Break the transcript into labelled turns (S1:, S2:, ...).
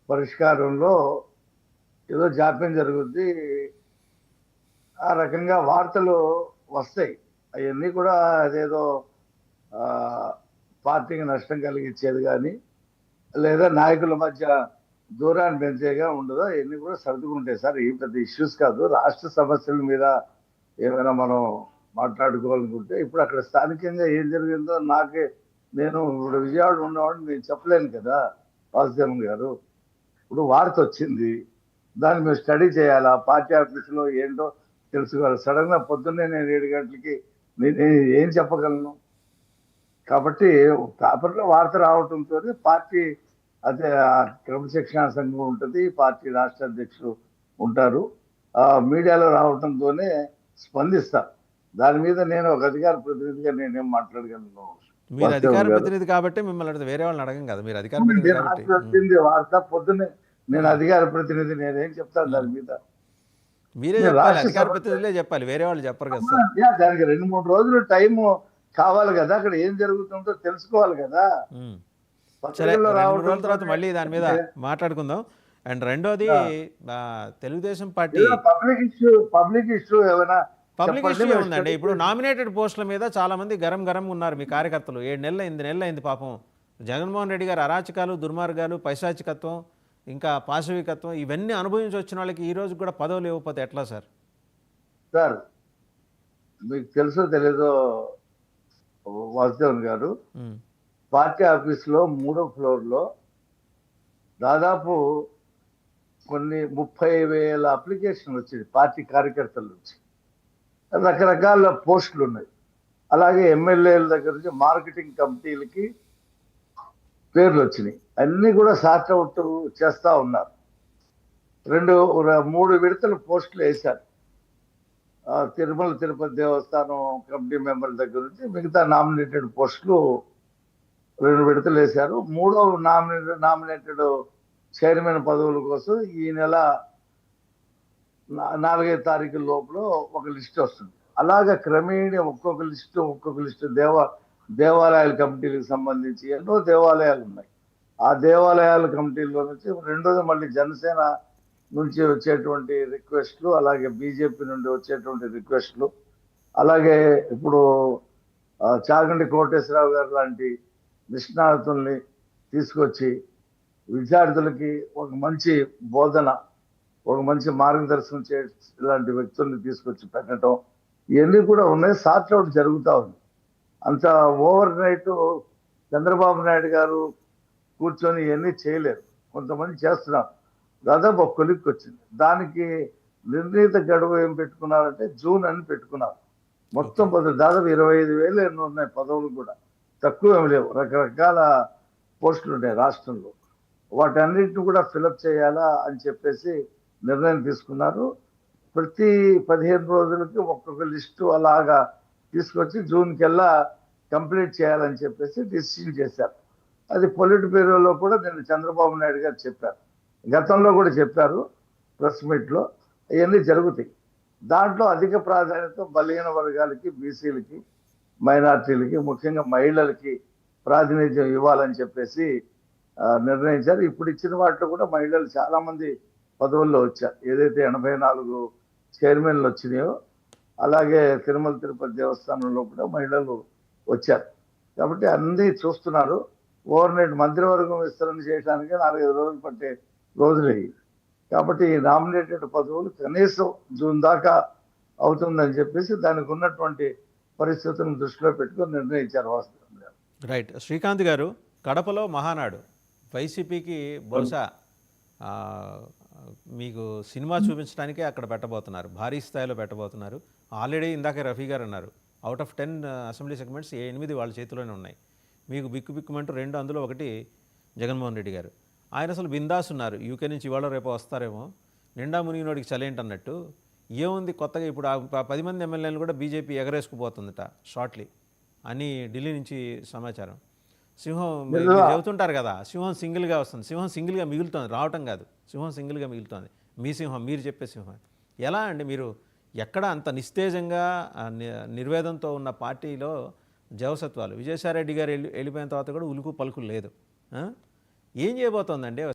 S1: పరిష్కారంలో ఏదో జాప్యం జరుగుద్ది. ఆ రకంగా వార్తలు వస్తాయి. అవన్నీ కూడా అదేదో పార్టీకి నష్టం కలిగించేది కానీ, లేదా నాయకుల మధ్య దూరాన్ని పెంచేగా ఉండదు. అవన్నీ కూడా సర్దుకుంటాయి సార్. ఈ పెద్ద ఇష్యూస్ కాదు. రాష్ట్ర సమస్యల మీద ఏమైనా మనం మాట్లాడుకోవాలనుకుంటే, ఇప్పుడు అక్కడ స్థానికంగా ఏం జరిగిందో నేను ఇప్పుడు విజయవాడ ఉన్నవాడిని నేను చెప్పలేను కదా వాసుదేవన్ గారు. ఇప్పుడు వార్త వచ్చింది, దాన్ని మీరు స్టడీ చేయాలా, పార్టీ ఆఫీసులో ఏంటో తెలుసుకోవాలి. సడన్ గా పొద్దున్నే నేను 7 గంటలకి నేను ఏం చెప్పగలను? కాబట్టి పేపర్లో వార్త రావడంతో పార్టీ అదే క్రమశిక్షణా సంఘం ఉంటుంది, పార్టీ రాష్ట్ర అధ్యక్షులు ఉంటారు, మీడియాలో రావడంతోనే స్పందిస్తారు. దాని మీద నేను ఒక అధికార ప్రతినిధిగా నేనేం మాట్లాడగలను?
S2: మీరు అధికార ప్రతినిధి కాబట్టి మిమ్మల్ని వేరే వాళ్ళని అడగం కదా, మీరు అధికార ప్రతినిధి కాబట్టి.
S1: వచ్చింది వార్త పొద్దున్నే, నేను అధికార ప్రతినిధి, నేనేం చెప్తాను దాని మీద?
S2: మీరే చెప్పాలి, అధికార ప్రతినిధులే చెప్పాలి, వేరే వాళ్ళు చెప్పరు కదా సార్.
S1: దానికి 2-3 రోజులు టైం కావాలి కదా, అక్కడ ఏం జరుగుతుందో తెలుసుకోవాలి కదా.
S2: సరే, 2-3 రోజుల తర్వాత మళ్ళీ దాని మీద మాట్లాడుకుందాం. అండ్ రెండోది, తెలుగుదేశం పార్టీ
S1: పబ్లిక్ ఇష్యూ ఏమైనా
S2: పబ్లిక్ ఇష్యూ ఉందండి. ఇప్పుడు నామినేటెడ్ పోస్టుల మీద చాలా మంది గరం ఉన్నారు మీ కార్యకర్తలు. 8 నెలలు అయింది పాపం. జగన్మోహన్ రెడ్డి గారు అరాచకాలు, దుర్మార్గాలు, పైశాచికత్వం, ఇంకా పాశవికత్వం ఇవన్నీ అనుభవించి వచ్చిన వాళ్ళకి ఈ రోజు కూడా పదవులు ఇవ్వకపోతే ఎట్లా సార్?
S1: సార్ మీకు తెలుసో తెలీదో వాసుదేవన్ గారు, పార్టీ ఆఫీసులో 3వ ఫ్లోర్లో దాదాపు కొన్ని 30,000 అప్లికేషన్లు వచ్చింది పార్టీ కార్యకర్తల నుంచి. రకరకాల పోస్టులు ఉన్నాయి. అలాగే ఎమ్మెల్యేల దగ్గర నుంచి మార్కెటింగ్ కమిటీలకి పేర్లు వచ్చినాయి. అన్నీ కూడా సార్ట్అవుట్ చేస్తూ ఉన్నారు. 3 విడతలు పోస్టులు వేశారు. తిరుమల తిరుపతి దేవస్థానం కమిటీ మెంబర్ల దగ్గర నుంచి మిగతా నామినేటెడ్ పోస్టులు 2 విడతలు వేశారు. 3వ నామినేటెడ్ చైర్మన్ పదవుల కోసం ఈ నెల 4-5 తారీఖుల లోపల ఒక లిస్ట్ వస్తుంది. అలాగే క్రమేణీ ఒక్కొక్క లిస్టు దేవాలయాల కమిటీలకు సంబంధించి ఎన్నో దేవాలయాలు ఉన్నాయి. ఆ దేవాలయాల కమిటీల్లో నుంచి రెండోది మళ్ళీ జనసేన నుంచి వచ్చేటువంటి రిక్వెస్ట్లు, అలాగే బీజేపీ నుండి వచ్చేటువంటి రిక్వెస్ట్లు, అలాగే ఇప్పుడు చాగంటి కోటేశ్వరరావు గారు లాంటి నిష్ణాతుల్ని తీసుకొచ్చి విద్యార్థులకి ఒక మంచి బోధన, ఒక మంచి మార్గదర్శనం ఇలాంటి వ్యక్తుల్ని తీసుకొచ్చి పెట్టడం, ఇవన్నీ కూడా ఉన్నాయి. సార్ట్అవుట్ జరుగుతూ ఉంది. అంత ఓవర్ నైట్ చంద్రబాబు నాయుడు గారు కూర్చొని ఇవన్నీ చేయలేరు. కొంతమంది చేస్తున్నారు. దాదాపు ఒక కొలిక్కి వచ్చింది. దానికి నిర్ణీత గడువు ఏం పెట్టుకున్నారంటే జూన్ అని పెట్టుకున్నారు. మొత్తం దాదాపు 25,000 ఎన్నో ఉన్నాయి పదవులు కూడా, తక్కువ ఏమి లేవు. రకరకాల పోస్టులు ఉన్నాయి రాష్ట్రంలో. వాటన్నిటిని కూడా ఫిలప్ చేయాలా అని చెప్పేసి నిర్ణయం తీసుకున్నారు. ప్రతి 15 రోజులకి ఒక్కొక్క లిస్టు అలాగా తీసుకొచ్చి జూన్కెల్లా కంప్లీట్ చేయాలని చెప్పేసి డిసిషన్ చేశారు. అది పొలిట్ బ్యూరోలో కూడా నేను చంద్రబాబు నాయుడు గారు చెప్పారు, గతంలో కూడా చెప్పారు ప్రెస్ మీట్లో. అవన్నీ జరుగుతాయి. దాంట్లో అధిక ప్రాధాన్యత బలహీన వర్గాలకి, బీసీలకి, మైనార్టీలకి, ముఖ్యంగా మహిళలకి ప్రాతినిధ్యం ఇవ్వాలని చెప్పేసి నిర్ణయించారు. ఇప్పుడు ఇచ్చిన వాటిలో కూడా మహిళలు చాలా మంది పదవుల్లో వచ్చారు. ఏదైతే 84 చైర్మన్లు వచ్చినాయో అలాగే తిరుమల తిరుపతి దేవస్థానంలో కూడా మహిళలు వచ్చారు. కాబట్టి అన్నీ చూస్తున్నారు. ఓవర్ నైట్ మంత్రివర్గం విస్తరణ చేయడానికి 4-5 రోజులు పట్టే రోజులే. కాబట్టి ఈ నామినేటెడ్ పదవులు కనీసం జూన్ దాకా అవుతుందని చెప్పేసి దానికి ఉన్నటువంటి పరిస్థితులను దృష్టిలో పెట్టుకొని నిర్ణయించారు వాస్తవం గారు.
S2: రైట్. శ్రీకాంత్ గారు, కడపలో మహానాడు వైసీపీకి బహుశా మీకు సినిమా చూపించడానికే అక్కడ పెట్టబోతున్నారు, భారీ స్థాయిలో పెట్టబోతున్నారు. ఆల్రెడీ ఇందాక రఫీ గారు అన్నారు, అవుట్ ఆఫ్ 10 అసెంబ్లీ సెగ్మెంట్స్ 8 వాళ్ళ చేతిలోనే ఉన్నాయి. మీకు బిక్కుమంటూ 2, అందులో 1 జగన్మోహన్ రెడ్డి గారు. ఆయన అసలు బిందాస్ ఉన్నారు. యూకే నుంచి ఇవాళ రేపు వస్తారేమో, నిండా మునిగినోడికి చలేంటన్నట్టు. ఏముంది కొత్తగా, ఇప్పుడు 10 మంది ఎమ్మెల్యేలు కూడా బీజేపీ ఎగరేసుకుపోతుందట షార్ట్లీ అని ఢిల్లీ నుంచి సమాచారం. సింహం చెబుతుంటారు కదా, సింహం సింగిల్గా వస్తుంది, సింహం సింగిల్గా మిగులుతుంది, రావటం కాదు, సింహం సింగిల్గా మిగులుతుంది. మీ సింహం, మీరు చెప్పే సింహం ఎలా అండి? మీరు ఎక్కడ అంత నిస్తేజంగా నిర్వేదంతో ఉన్న పార్టీలో జవసత్వాలు, విజయసాయిరెడ్డి గారు వెళ్ళిపోయిన తర్వాత కూడా ఉలుకు పలుకులు లేదు. ఏం చేయబోతోందండి